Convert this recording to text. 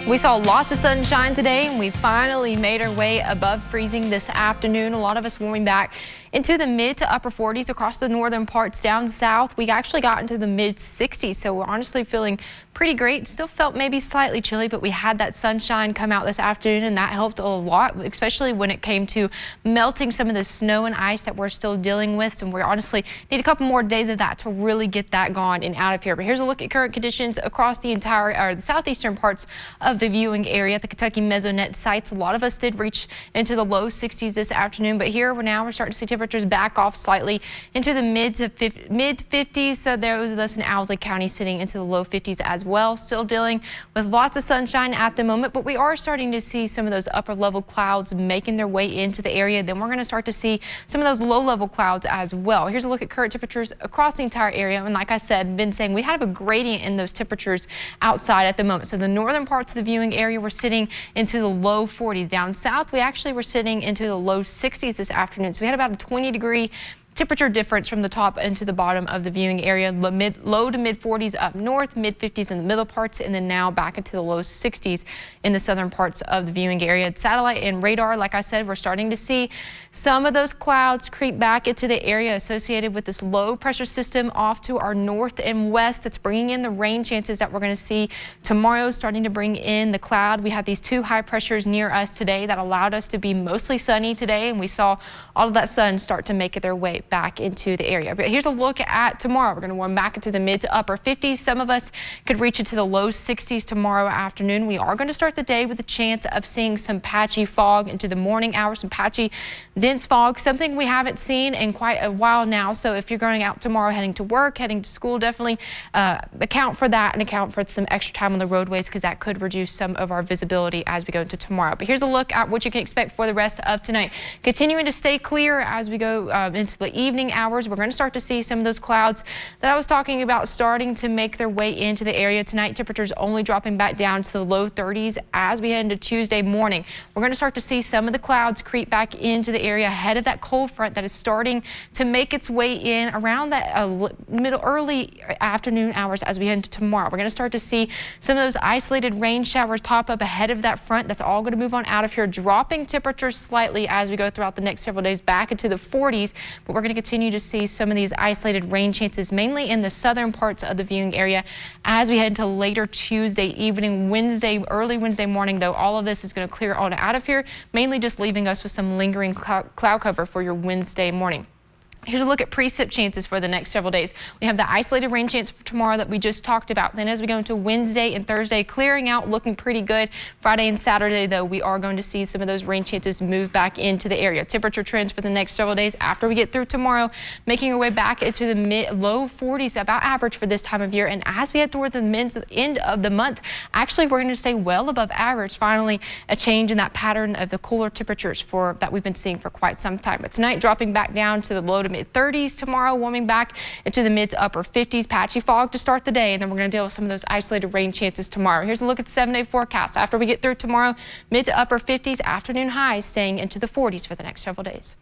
We saw lots of sunshine today, and we finally made our way above freezing this afternoon. A lot of us warming back into the mid to upper 40s across the northern parts. Down south, we actually got into the mid 60s, so we're honestly feeling pretty great. Still felt maybe slightly chilly, but we had that sunshine come out this afternoon, and that helped a lot, especially when it came to melting some of the snow and ice that we're still dealing with. So we honestly need a couple more days of that to really get that gone and out of here. But here's a look at current conditions across the entire the southeastern parts of the viewing area at the Kentucky Mesonet sites. A lot of us did reach into the low 60s this afternoon, but here we're starting to see temperatures back off slightly into the mid 50s. So there was us in Owsley County sitting into the low 50s as well. Still dealing with lots of sunshine at the moment, but we are starting to see some of those upper level clouds making their way into the area. Then we're going to start to see some of those low level clouds as well. Here's a look at current temperatures across the entire area. And like I said, been saying we have a gradient in those temperatures outside at the moment. So the northern parts of the viewing area we're sitting into the low 40s. Down south, we actually were sitting into the low 60s this afternoon. So we had about a 20-degree temperature difference from the top into the bottom of the viewing area. Low to mid 40s up north, mid 50s in the middle parts, and then now back into the low 60s in the southern parts of the viewing area. Satellite and radar, like I said, we're starting to see some of those clouds creep back into the area associated with this low pressure system off to our north and west. That's bringing in the rain chances that we're going to see tomorrow, starting to bring in the cloud. We have these two high pressures near us today that allowed us to be mostly sunny today, and we saw all of that sun start to make their way back into the area. But here's a look at tomorrow. We're going to warm back into the mid to upper 50s. Some of us could reach into the low 60s tomorrow afternoon. We are going to start the day with a chance of seeing some patchy fog into the morning hours, some patchy dense fog, something we haven't seen in quite a while now. So if you're going out tomorrow, heading to work, heading to school, definitely account for that and account for some extra time on the roadways, because that could reduce some of our visibility as we go into tomorrow. But here's a look at what you can expect for the rest of tonight. Continuing to stay clear as we go into the evening hours. We're going to start to see some of those clouds that I was talking about starting to make their way into the area tonight. Temperatures only dropping back down to the low 30s as we head into Tuesday morning. We're going to start to see some of the clouds creep back into the area ahead of that cold front that is starting to make its way in around that early afternoon hours as we head into tomorrow. We're going to start to see some of those isolated rain showers pop up ahead of that front. That's all going to move on out of here, dropping temperatures slightly as we go throughout the next several days back into the 40s. But we're going to continue to see some of these isolated rain chances, mainly in the southern parts of the viewing area as we head into later Tuesday evening, early Wednesday morning. Though all of this is going to clear on out of here, mainly just leaving us with some lingering cloud cover for your Wednesday morning. Here's a look at precip chances for the next several days. We have the isolated rain chance for tomorrow that we just talked about. Then as we go into Wednesday and Thursday, clearing out, looking pretty good. Friday and Saturday, though, we are going to see some of those rain chances move back into the area. Temperature trends for the next several days after we get through tomorrow, making our way back into the low 40s, about average for this time of year. And as we head toward the end of the month, actually, we're going to stay well above average. Finally, a change in that pattern of the cooler temperatures that we've been seeing for quite some time. But tonight, dropping back down to the low to mid 30s. Tomorrow, warming back into the mid to upper 50s. Patchy fog to start the day, and then we're going to deal with some of those isolated rain chances tomorrow. Here's a look at the 7-day forecast. After we get through tomorrow, mid to upper 50s, afternoon highs staying into the 40s for the next several days.